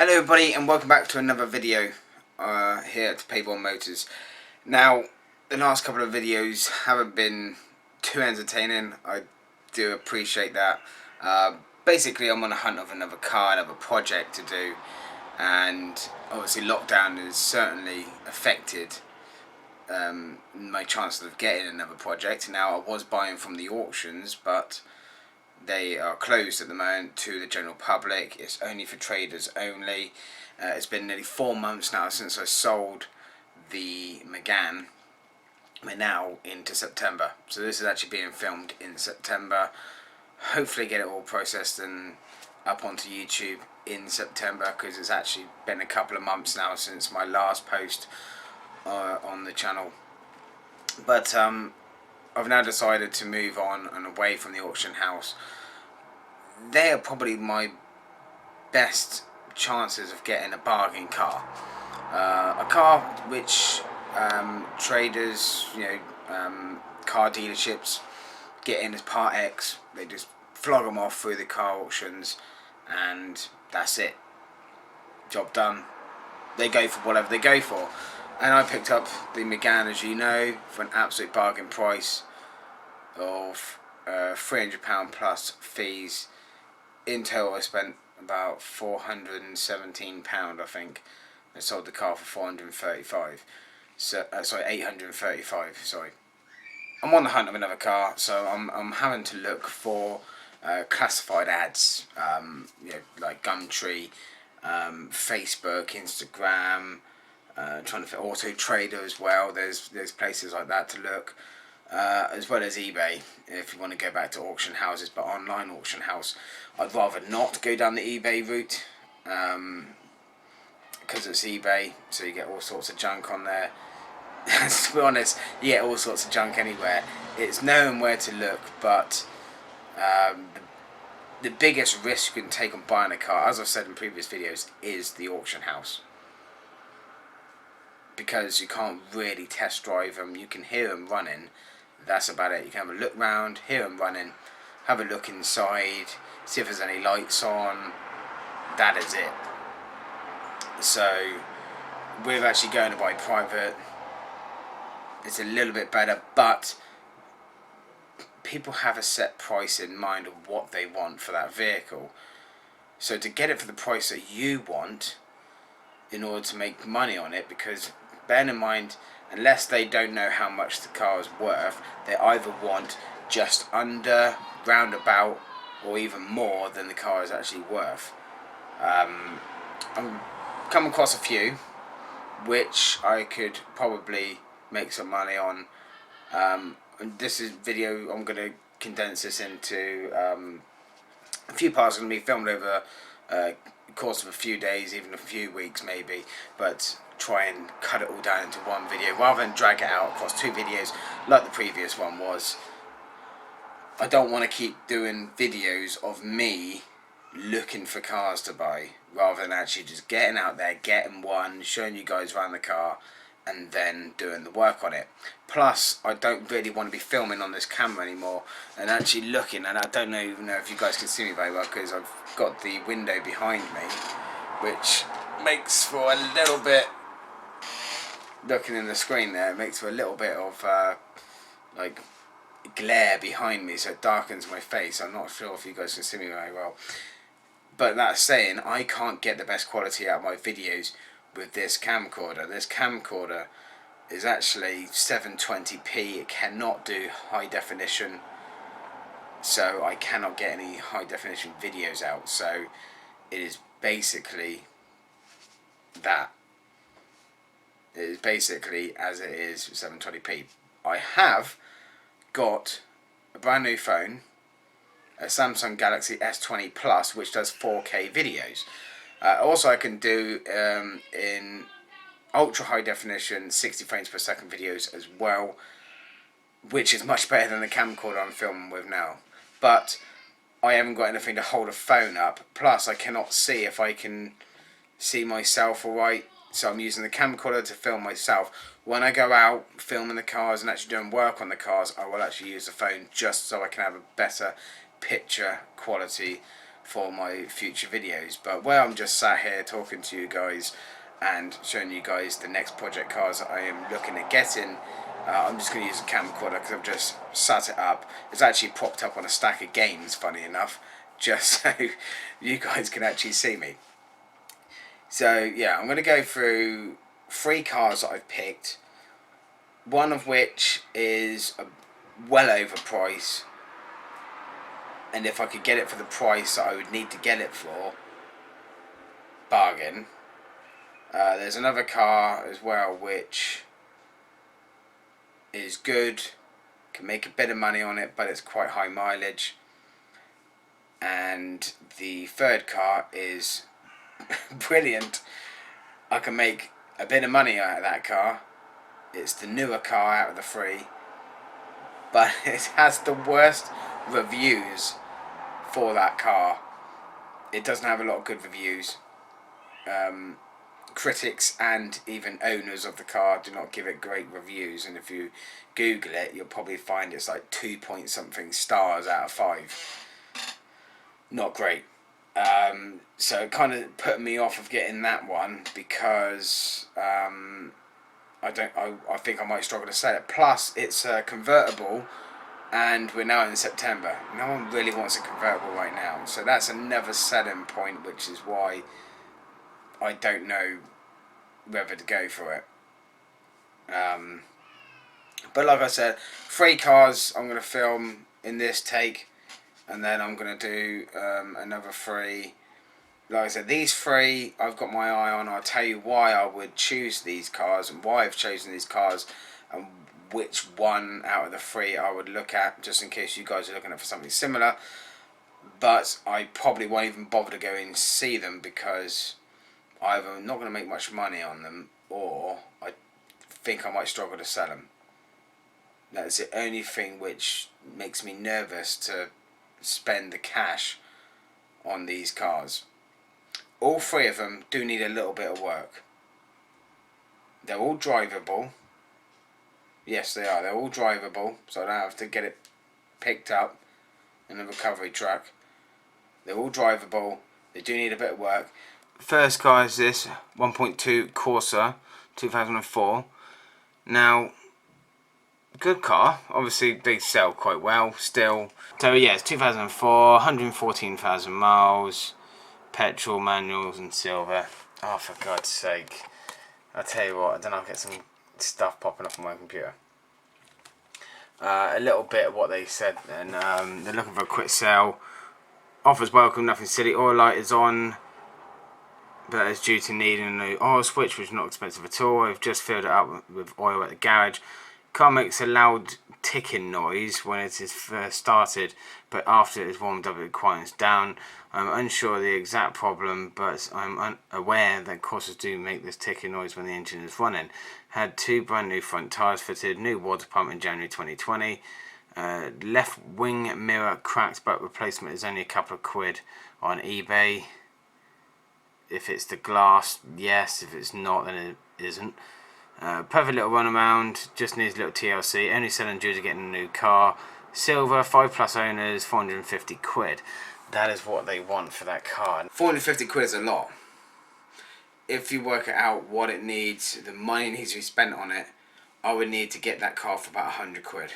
Hello everybody and welcome back to another video here at Payball Motors. Now, the last couple of videos haven't been too entertaining. I do appreciate that. Basically, I'm on a hunt of another car, another project to do, and obviously lockdown has certainly affected my chances of getting another project. Now, I was buying from the auctions, but they are closed at the moment to the general public. It's only for traders only. It's been nearly 4 months now since I sold the Megane. We're now into September, so this is actually being filmed in September. Hopefully get it all processed and up onto YouTube in September, because it's actually been a couple of months now since my last post on the channel. But I've now decided to move on and away from the auction house. They are probably my best chances of getting a bargain car. A car which traders, car dealerships get in as Part X. They just flog them off through the car auctions and that's it. Job done. They go for whatever they go for. And I picked up the Megane, as you know, for an absolute bargain price of £300 plus fees. In total I spent about £417, I think. I sold the car for £435. So sorry, £835. Sorry. I'm on the hunt of another car, so I'm having to look for classified ads, like Gumtree, Facebook, Instagram. Trying to fit Auto Trader as well. There's places like that to look, as well as eBay if you want to go back to auction houses. But online auction house, I'd rather not go down the eBay route, because it's eBay, so you get all sorts of junk on there. To be honest, you get all sorts of junk anywhere. It's knowing where to look, but the biggest risk you can take on buying a car, as I've said in previous videos, is the auction house. Because you can't really test drive them. You can hear them running, that's about it. You can have a look round, hear them running, have a look inside, see if there's any lights on. That is it. So we're actually going to buy private. It's a little bit better, but people have a set price in mind of what they want for that vehicle. So to get it for the price that you want, in order to make money on it, because bear in mind, unless they don't know how much the car is worth, they either want just under, roundabout, or even more than the car is actually worth. I've come across a few which I could probably make some money on. And this is video, I'm going to condense this into a few parts. Going to be filmed over the course of a few days, even a few weeks maybe, but try and cut it all down into one video rather than drag it out across two videos like the previous one was. I don't want to keep doing videos of me looking for cars to buy, rather than actually just getting out there, getting one, showing you guys around the car and then doing the work on it. Plus, I don't really want to be filming on this camera anymore and actually looking, and I don't even know if you guys can see me very well because I've got the window behind me, which makes for a little bit, looking in the screen there, it makes for a little bit of like glare behind me, so it darkens my face. I'm not sure if you guys can see me very well. But that saying, I can't get the best quality out of my videos with this camcorder. This camcorder is actually 720p. It cannot do high definition, so I cannot get any high definition videos out. So it is basically that. It is basically as it is 720p. I have got a brand new phone, a Samsung Galaxy S20 Plus, which does 4K videos. Also, I can do in ultra high definition 60 frames per second videos as well, which is much better than the camcorder I'm filming with now. But I haven't got anything to hold a phone up, plus I cannot see if I can see myself alright, so I'm using the camcorder to film myself. When I go out filming the cars and actually doing work on the cars, I will actually use the phone just so I can have a better picture quality for my future videos. But where I'm just sat here talking to you guys and showing you guys the next project cars that I am looking at getting, I'm just going to use a camcorder because I've just sat it up. It's actually propped up on a stack of games, funny enough, just so you guys can actually see me. So yeah, I'm going to go through 3 cars that I've picked, one of which is well overpriced, and if I could get it for the price that I would need to get it for, bargain. There's another car as well which is good, can make a bit of money on it, but it's quite high mileage. And the third car is brilliant. I can make a bit of money out of that car. It's the newer car out of the 3, but it has the worst reviews for that car. It doesn't have a lot of good reviews. Critics and even owners of the car do not give it great reviews, and if you Google it, you'll probably find it's like 2 point something stars out of 5. Not great. So it kind of put me off of getting that one because I think I might struggle to sell it. Plus, it's a convertible, and we're now in September. No one really wants a convertible right now, so that's another selling point, which is why I don't know whether to go for it. But like I said, 3 cars I'm going to film in this take, and then I'm going to do another 3. Like I said, these 3 I've got my eye on. I'll tell you why I would choose these cars and why I've chosen these cars, and which one out of the 3 I would look at, just in case you guys are looking at for something similar. But I probably won't even bother to go and see them because either I'm not going to make much money on them, or I think I might struggle to sell them. That's the only thing which makes me nervous to spend the cash on these cars. All 3 of them do need a little bit of work. They're all drivable. Yes, they are. They're all drivable, so I don't have to get it picked up in a recovery truck. They're all drivable. They do need a bit of work. First car is this 1.2 Corsa 2004. Now, good car. Obviously, they sell quite well still. So yeah, it's 2004, 114,000 miles, petrol, manuals, and silver. Oh, for God's sake! I tell you what, I don't know. I'll get some stuff popping up on my computer. A little bit of what they said. Then they're looking for a quick sale. Offers welcome, nothing silly. Oil light is on, but it's due to needing a new oil switch, which is not expensive at all. I've just filled it up with oil at the garage. Car makes a loud ticking noise when it is first started, but after it is warmed up it quiets down. I'm unsure of the exact problem, but I'm aware that Corsas do make this ticking noise when the engine is running. Had 2 brand new front tyres fitted, new water pump in January 2020. Left wing mirror cracked, but replacement is only a couple of quid on eBay. If it's the glass, yes. If it's not, then it isn't. Perfect little run around, just needs a little TLC, only selling due to getting a new car. Silver, 5+ owners, 450 quid. That is what they want for that car. 450 quid is a lot. If you work it out what it needs, the money needs to be spent on it, I would need to get that car for about 100 quid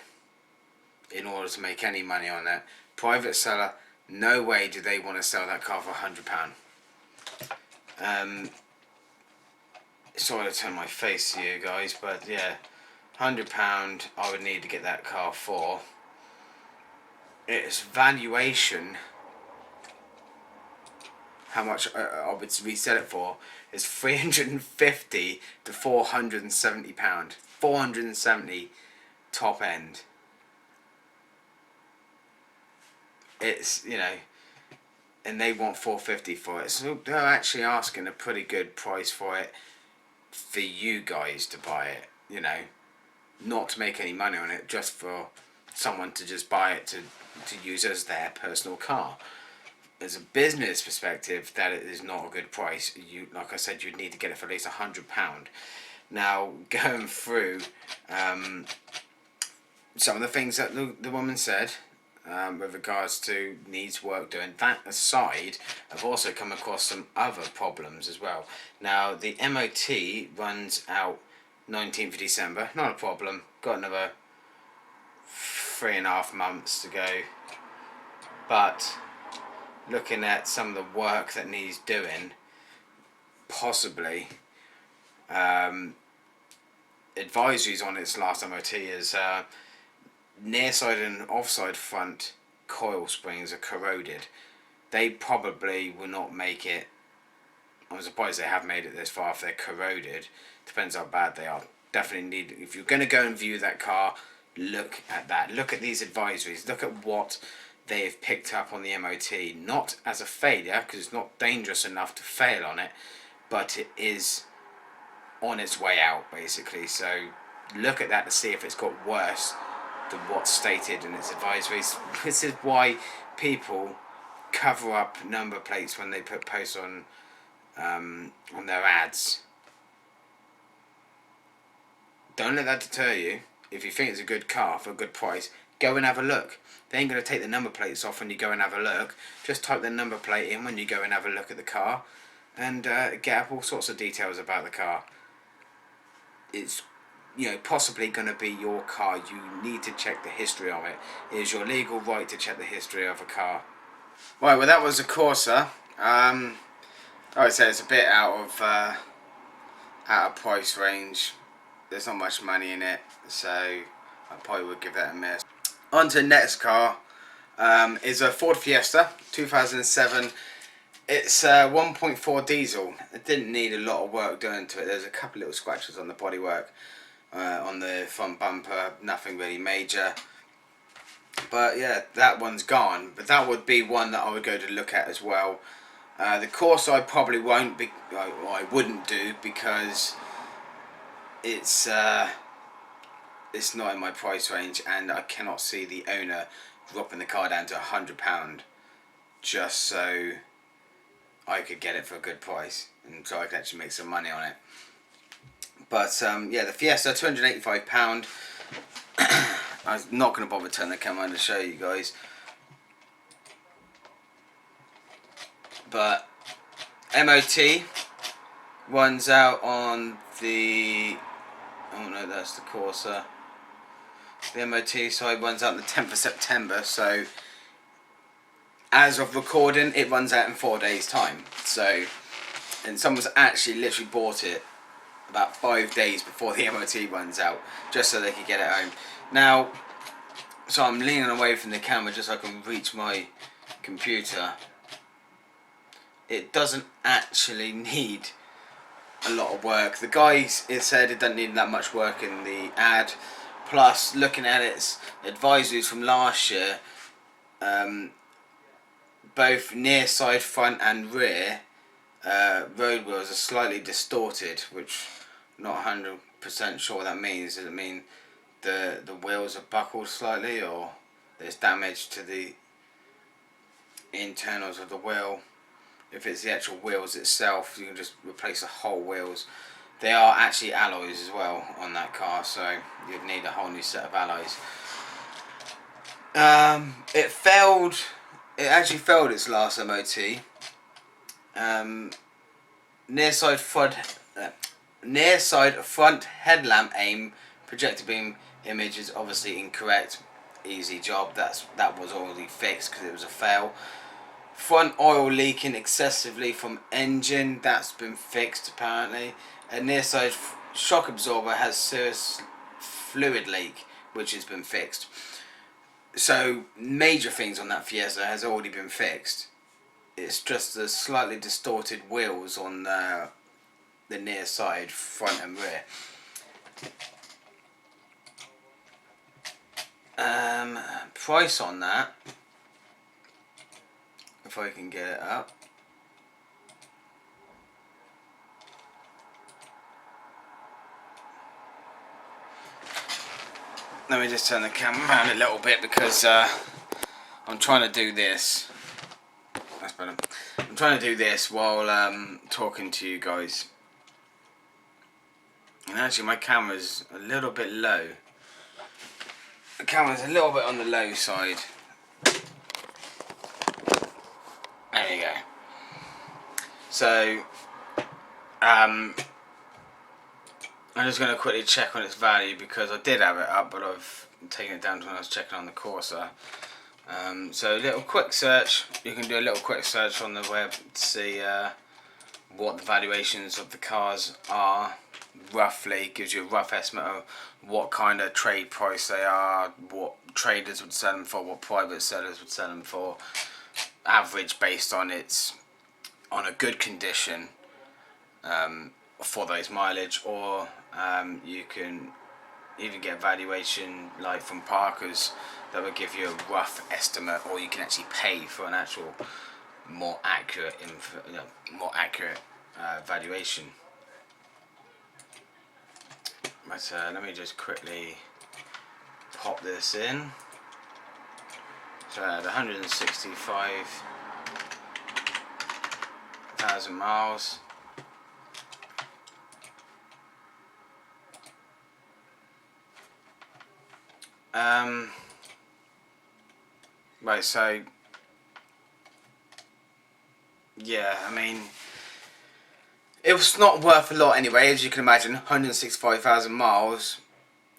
in order to make any money on that. Private seller, no way do they want to sell that car for £100. Sorry to turn my face to you guys, but yeah, £100 I would need to get that car for. Its valuation, how much I would resell it for, is £350 to £470. 470 top end. It's, you know, and they want 450 for it, so they're actually asking a pretty good price for it for you guys to buy it, you know, not to make any money on it, just for someone to just buy it to use as their personal car. As a business perspective, that is not a good price. You, like I said, you'd need to get it for at least £100. Now, going through some of the things that the woman said, with regards to needs work doing. That aside, I've also come across some other problems as well. Now, the MOT runs out 19th of December, not a problem, got another 3.5 months to go, but looking at some of the work that needs doing, possibly advisories on its last MOT is near side and offside front coil springs are corroded. They probably will not make it. I'm surprised they have made it this far if they're corroded. Depends how bad they are. Definitely need, if you're going to go and view that car, look at that. Look at these advisories. Look at what they have picked up on the MOT. Not as a failure, because it's not dangerous enough to fail on it, but it is on its way out, basically. So look at that to see if it's got worse than what's stated in its advisories. This is why people cover up number plates when they put posts on their ads. Don't let that deter you. If you think it's a good car for a good price, go and have a look. They ain't going to take the number plates off when you go and have a look. Just type the number plate in when you go and have a look at the car, and get up all sorts of details about the car. It's, you know, possibly going to be your car. You need to check the history of it. It is your legal right to check the history of a car. Right, well, that was a Corsa. Like I said, it's a bit out of price range. There's not much money in it, so I probably would give that a miss. On to the next car. Is a Ford Fiesta 2007. It's 1.4 diesel. It didn't need a lot of work done to it. There's a couple little scratches on the bodywork, on the front bumper, nothing really major. But yeah, that one's gone. But that would be one that I would go to look at as well. The Corsa I probably won't be, I wouldn't do, because it's not in my price range, and I cannot see the owner dropping the car down to £100 just so I could get it for a good price, and so I could actually make some money on it. But yeah, the Fiesta, £285. I'm not going to bother turning the camera on to show you guys. But MOT runs out on the, oh no, that's the Corsa. The MOT side runs out on the 10th of September, so as of recording, it runs out in 4 days' time. So, and someone's actually literally bought it about 5 days before the MOT runs out, just so they could get it home. Now, so I'm leaning away from the camera just so I can reach my computer. It doesn't actually need a lot of work. The guy said it doesn't need that much work in the ad. Plus, looking at its advisories from last year, both near side, front and rear road wheels are slightly distorted, which I'm not 100% sure what that means. Does it mean the wheels are buckled slightly, or there's damage to the internals of the wheel? If it's the actual wheels itself, you can just replace the whole wheels. They are actually alloys as well on that car, so you'd need a whole new set of alloys. It actually failed its last MOT. Near side front headlamp aim projector beam image is obviously incorrect. Easy job. That was already fixed because it was a fail. Front oil leaking excessively from engine, that's been fixed apparently. A near side shock absorber has serious fluid leak, which has been fixed. So major things on that Fiesta has already been fixed. It's just the slightly distorted wheels on the near side, front and rear. Price on that, if I can get it up. Let me just turn the camera around a little bit because I'm trying to do this. That's better. I'm trying to do this while talking to you guys. And actually my camera's a little bit low. The camera's a little bit on the low side. There you go. So, I'm just going to quickly check on its value because I did have it up, but I've taken it down to when I was checking on the Corsa. So a little quick search, you can do a little quick search on the web to see what the valuations of the cars are. Roughly gives you a rough estimate of what kind of trade price they are, what traders would sell them for, what private sellers would sell them for. Average based on its on a good condition for those mileage, or you can even get valuation like from Parker's that will give you a rough estimate, or you can actually pay for an actual more accurate valuation. But let me just quickly pop this in. So I had 165,000 miles. Right, so yeah, I mean, it was not worth a lot anyway, as you can imagine. 165,000 miles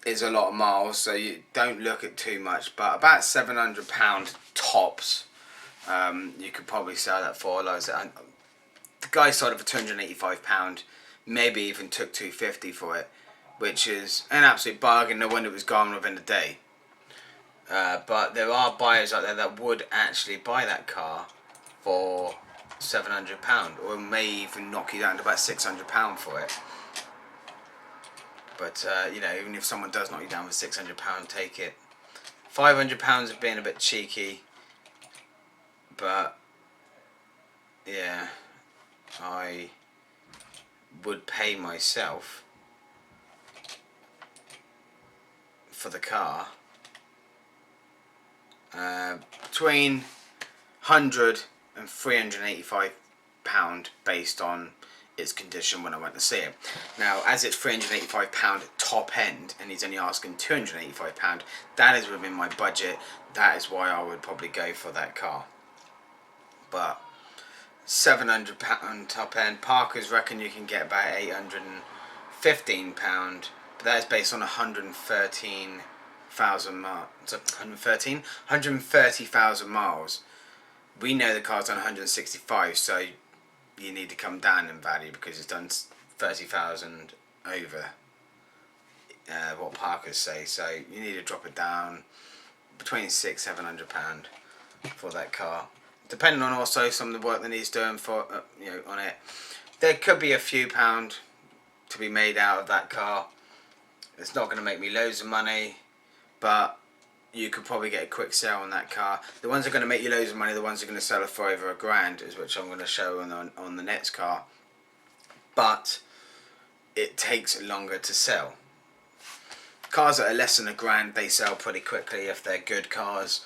is a lot of miles, so you don't look at too much, but about £700 tops. You could probably sell that for, like I said, the guy sold it for £285, maybe even took £250 for it, which is an absolute bargain. No wonder it was gone within a day. But there are buyers out there that would actually buy that car for £700, or may even knock you down to about £600 for it. But you know, even if someone does knock you down for £600, take it. £500 of being a bit cheeky, but yeah, I would pay myself for the car between £100 and £385 based on its condition when I went to see it. Now, as it's £385 top end and he's only asking £285, that is within my budget. That is why I would probably go for that car. But £700 top end, Parker's reckon you can get about £815, but that is based on 113,000 miles. 130,000 miles. We know the car's done 165, so you need to come down in value because it's done 30,000 over what Parker's say. So you need to drop it down between £600-700 for that car, depending on also some of the work that needs doing for you know, on it. There could be a few pound to be made out of that car. It's not going to make me loads of money, but you could probably get a quick sale on that car. The ones that are going to make you loads of money, the ones that are going to sell it for over £1,000, is which I'm going to show on the next car. But it takes longer to sell. Cars that are less than £1,000, they sell pretty quickly if they're good cars.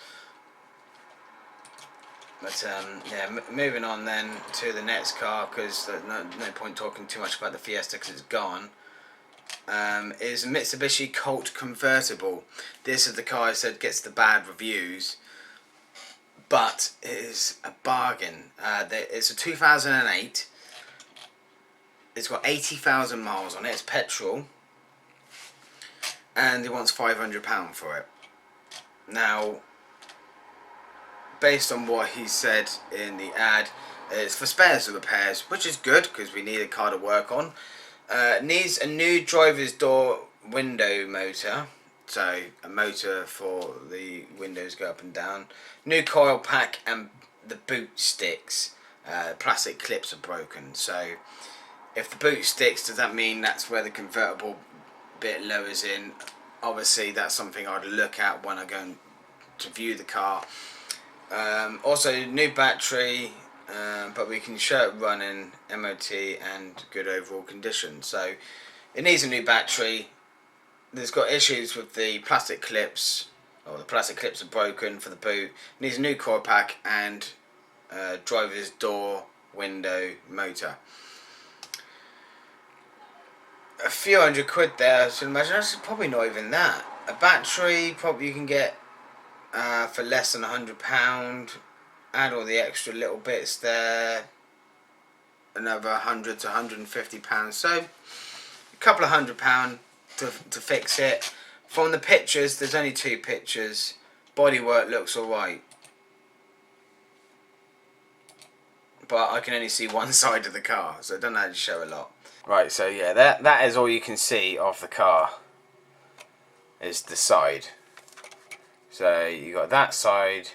But yeah, moving on then to the next car, because there's no point talking too much about the Fiesta because it's gone. Is a Mitsubishi Colt convertible. This is the car I said gets the bad reviews, but it is a bargain. It's a 2008. It's got 80,000 miles on it. It's petrol, and he wants £500 for it. Now, based on what he said in the ad, it's for spares and repairs, which is good because we need a car to work on. Needs a new driver's door window motor, so a motor for the windows go up and down. New coil pack, and the boot sticks. Plastic clips are broken, so if the boot sticks, does that mean that's where the convertible bit lowers in? Obviously that's something I'd look at when I go to view the car. Also new battery, but we can show it running, MOT and good overall condition. So it needs a new battery. There's got issues with the plastic clips, or the plastic clips are broken for the boot. It needs a new coil pack and driver's door window motor. A few £100 there, I should imagine. That's probably not even that. A battery probably you can get for less than £100. add all the extra little bits there, another £100 to £150. So a couple of £100 to fix it. From the pictures, there's only 2 pictures. Bodywork looks alright, but I can only see one side of the car, so it doesn't actually show a lot. Right, so yeah, that is all you can see of the car, is the side. So you got that side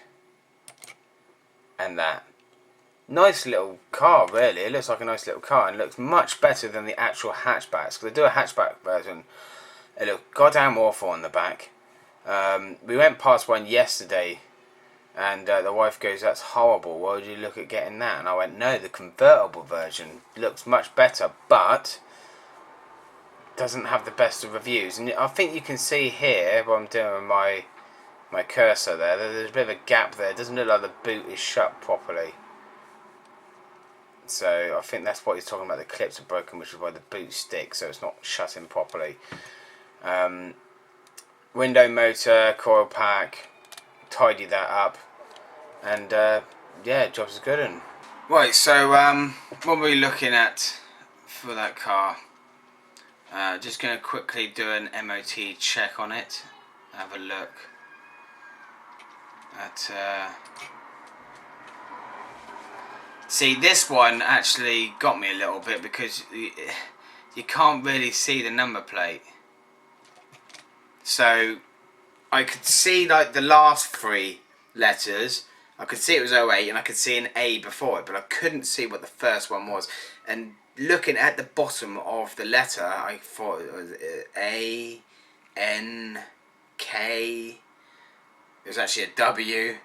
and that. Nice little car, really. It looks like a nice little car, and looks much better than the actual hatchbacks. Because they do a hatchback version, it looked goddamn awful on the back. We went past one yesterday, and the wife goes, "That's horrible. Why would you look at getting that?" And I went, "No, the convertible version looks much better, but doesn't have the best of reviews." And I think you can see here, what I'm doing with my cursor there, there's a bit of a gap there. It doesn't look like the boot is shut properly. So I think that's what he's talking about. The clips are broken, which is why the boot sticks, so it's not shutting properly. Window motor, coil pack, tidy that up, and yeah, job's good. And right, so what we're looking at for that car, just going to quickly do an MOT check on it. Have a look at see, this one actually got me a little bit, because you can't really see the number plate. So I could see like the last 3 letters. I could see it was 08, and I could see an A before it, but I couldn't see what the first one was. And looking at the bottom of the letter, I thought it was A, N, K. It was actually a W,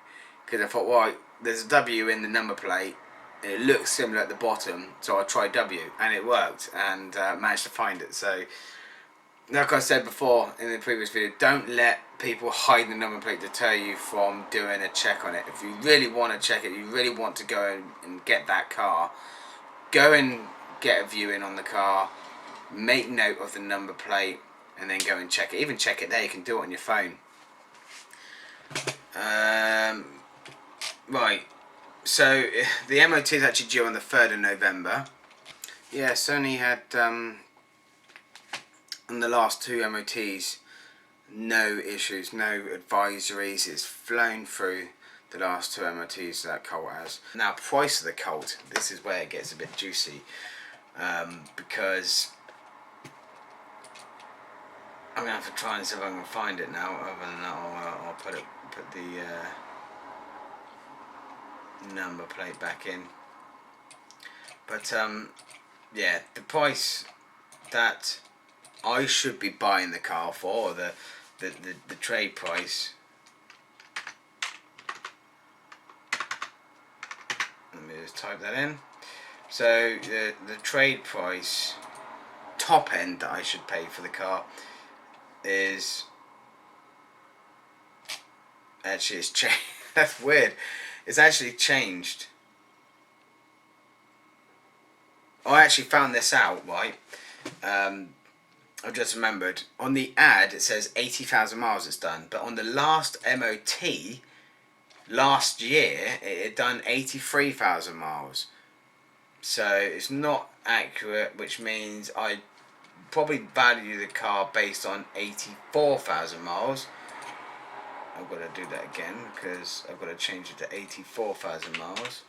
because I thought, well, there's a W in the number plate. It looks similar at the bottom, so I tried W, and it worked, and managed to find it. So, like I said before in the previous video, don't let people hide the number plate deter you from doing a check on it. If you really want to check it, you really want to go and get that car, go and get a viewing on the car, make note of the number plate, and then go and check it. Even check it there, you can do it on your phone. Right, so the MOT is actually due on the 3rd of November. Yeah, Sony had on the last 2 MOTs, no issues, no advisories. It's flown through the last 2 MOTs that Colt has. Now, price of the Colt, this is where it gets a bit juicy, because I'm gonna have to try and see if I can find it now. Other than that, I'll put the number plate back in. But yeah, the price that I should be buying the car for, the trade price. Let me just type that in. So the trade price, top end, that I should pay for the car is, actually it's changed. That's weird. It's actually changed. I actually found this out, right? I've just remembered. On the ad it says 80,000 miles it's done, but on the last MOT last year it had done 83,000 miles. So it's not accurate, which means I probably value the car based on 84,000 miles. I've got to do that again, because I've got to change it to 84,000 miles.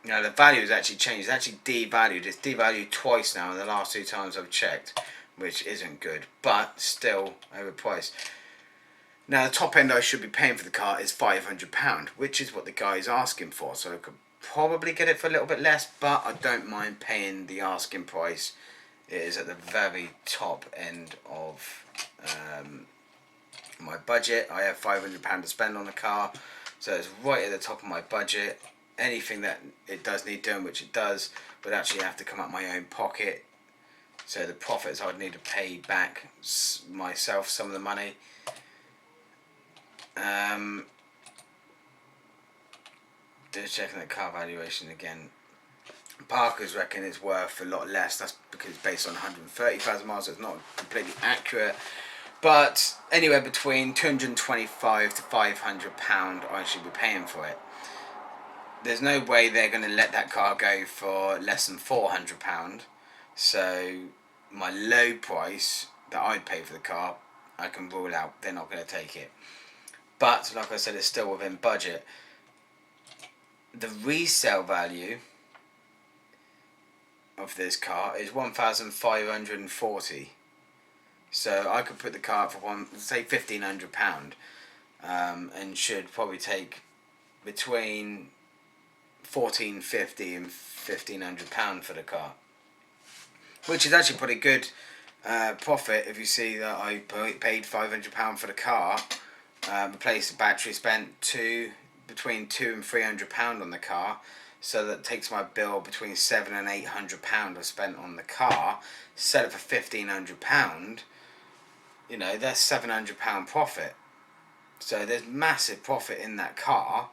Now the value has actually changed. It's actually devalued. It's devalued twice now in the last 2 times I've checked, which isn't good, but still overpriced. Now the top end I should be paying for the car is £500, which is what the guy is asking for. So I could probably get it for a little bit less, but I don't mind paying the asking price. It is at the very top end of my budget. I have £500 to spend on the car, so it's right at the top of my budget. Anything that it does need doing, which it does, would actually have to come out my own pocket. So the profits I'd need to pay back myself some of the money. Just checking the car valuation again. Parker's reckon it's worth a lot less. That's because it's based on 130,000 miles, so it's not completely accurate. But anywhere between £225 to £500 I should be paying for it. There's no way they're going to let that car go for less than £400. So my low price that I'd pay for the car, I can rule out they're not going to take it. But like I said, it's still within budget. The resale value of this car is 1,540. So I could put the car up for say £1,500, and should probably take between £1,450 and £1,500 for the car, which is actually pretty good profit if you see that I paid £500 for the car, replaced the battery, spent between £200 and £300 on the car, so that takes my bill between £700 and £800 I spent on the car. Sell it for £1,500, you know, that's £700 profit. So there's massive profit in that car,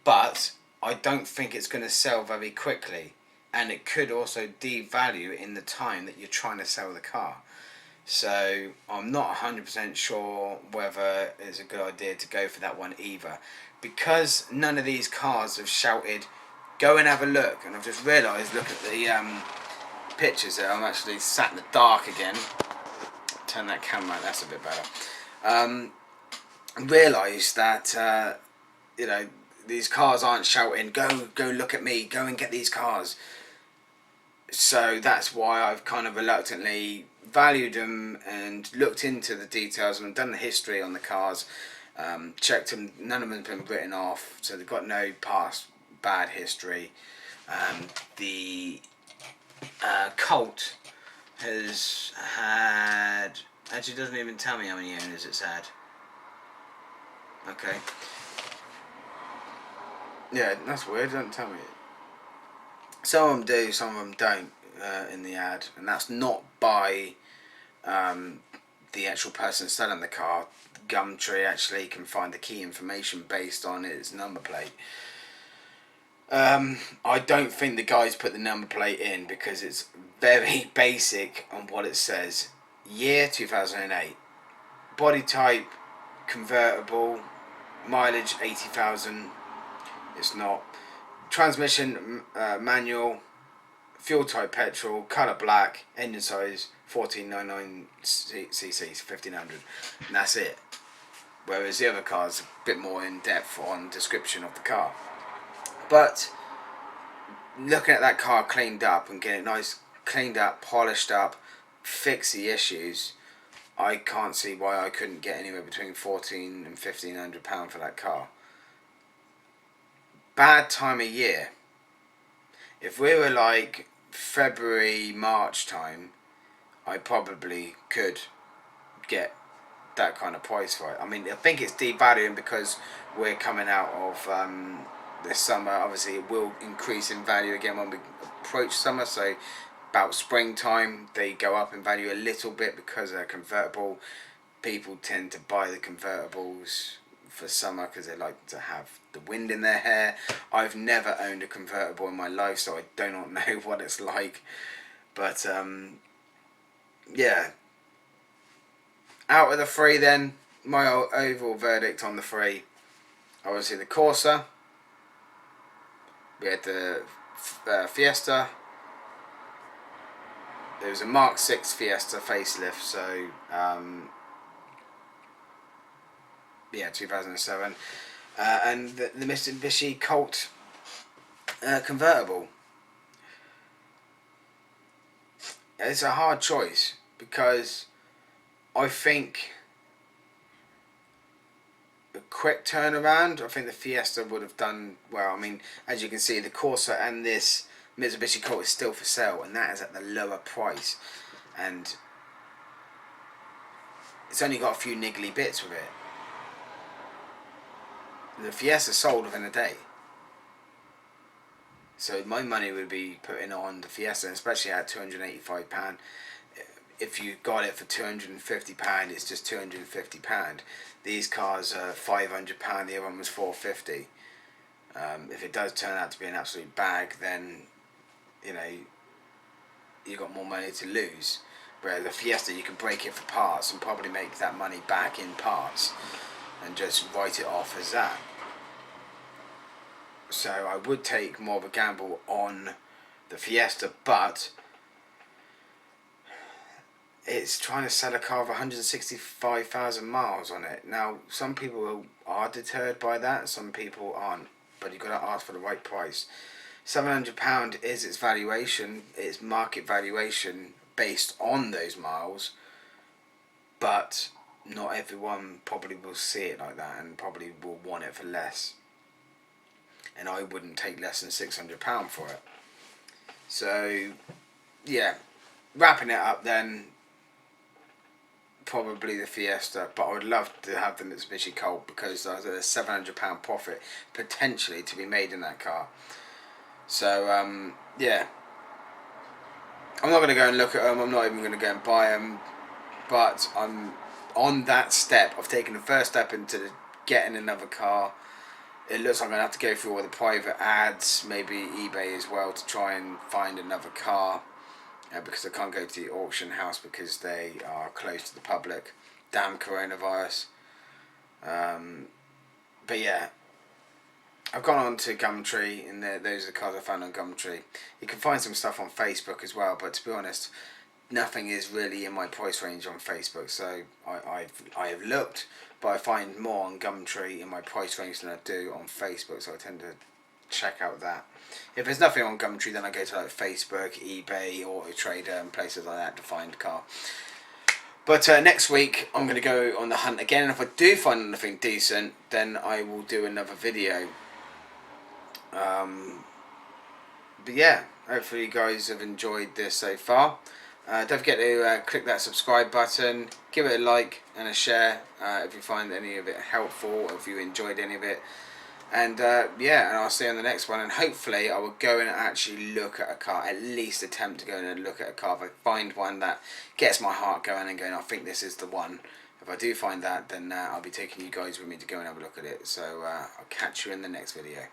but I don't think it's going to sell very quickly, and it could also devalue in the time that you're trying to sell the car. So I'm not 100% sure whether it's a good idea to go for that one either, because none of these cars have shouted go and have a look. And I've just realised, look at the pictures there, I'm actually sat in the dark again. Turn that camera on, that's a bit better. Realised that you know, these cars aren't shouting go look at me, go and get these cars. So that's why I've kind of reluctantly valued them and looked into the details and done the history on the cars, checked them. None of them have been written off, so they've got no past bad history. The Colt has had, actually doesn't even tell me how many owners it's had. Okay. Yeah, that's weird, it doesn't tell me. Some of them do, some of them don't in the ad, and that's not by the actual person selling the car. Gumtree actually can find the key information based on its number plate. I don't think the guys put the number plate in because it's very basic on what it says. Year 2008, body type convertible, mileage 80,000. It's not. Transmission manual, fuel type petrol, colour black, engine size 1499 cc's, 1500, and that's it. Whereas the other car's a bit more in depth on description of the car. But looking at that car cleaned up and getting it nice, cleaned up, polished up, fix the issues, I can't see why I couldn't get anywhere between £1,400 and £1,500 for that car. Bad time of year. If we were like February, March time, I probably could get that kind of price for it. I mean, I think it's devaluing because we're coming out of this summer. Obviously it will increase in value again when we approach summer, so about springtime they go up in value a little bit because they're convertible. People tend to buy the convertibles for summer because they like to have the wind in their hair. I've never owned a convertible in my life, so I do not know what it's like, but yeah. Out of the three then, my overall verdict on the three, obviously the Corsa, we had the Fiesta, there was a Mark 6 Fiesta facelift, so yeah, 2007, and the Mitsubishi Colt convertible. It's a hard choice because I think a quick turnaround, I think the Fiesta would have done well. I mean, as you can see, the Corsa and this Mitsubishi Colt is still for sale, and that is at the lower price, and it's only got a few niggly bits with it. The Fiesta sold within a day, so my money would be putting on the Fiesta, especially at £285. If you got it for £250, it's just £250. These cars are £500. The other one was £450. If it does turn out to be an absolute bag, then you know you got more money to lose. Where the Fiesta, you can break it for parts and probably make that money back in parts and just write it off as that. So I would take more of a gamble on the Fiesta, but it's trying to sell a car of 165,000 miles on it. Now, some people are deterred by that, some people aren't, but you've got to ask for the right price. £700 is its valuation, its market valuation based on those miles, but not everyone probably will see it like that and probably will want it for less. And I wouldn't take less than £600 for it. So, yeah, wrapping it up then, probably the Fiesta, but I would love to have the Mitsubishi Colt because there's a £700 profit potentially to be made in that car. So yeah, I'm not going to go and look at them, I'm not even going to go and buy them, but I'm on that step of taking the first step into getting another car. It looks like I'm going to have to go through all the private ads, maybe eBay as well, to try and find another car. Because I can't go to the auction house because they are closed to the public. Damn coronavirus. But yeah, I've gone on to Gumtree, and those are the cars I found on Gumtree. You can find some stuff on Facebook as well, but to be honest, nothing is really in my price range on Facebook. So I have looked, but I find more on Gumtree in my price range than I do on Facebook. So I tend to check out that. If there's nothing on Gumtree, then I go to like Facebook, eBay, Auto Trader and places like that to find a car. But next week I'm going to go on the hunt again, and if I do find anything decent, then I will do another video. But yeah, hopefully you guys have enjoyed this so far. Don't forget to click that subscribe button, give it a like and a share if you find any of it helpful, or if you enjoyed any of it. And yeah, and I'll see you on the next one, and hopefully I will go and actually look at a car, at least attempt to go in and look at a car. If I find one that gets my heart going and going, I think this is the one. If I do find that, then I'll be taking you guys with me to go and have a look at it. So I'll catch you in the next video.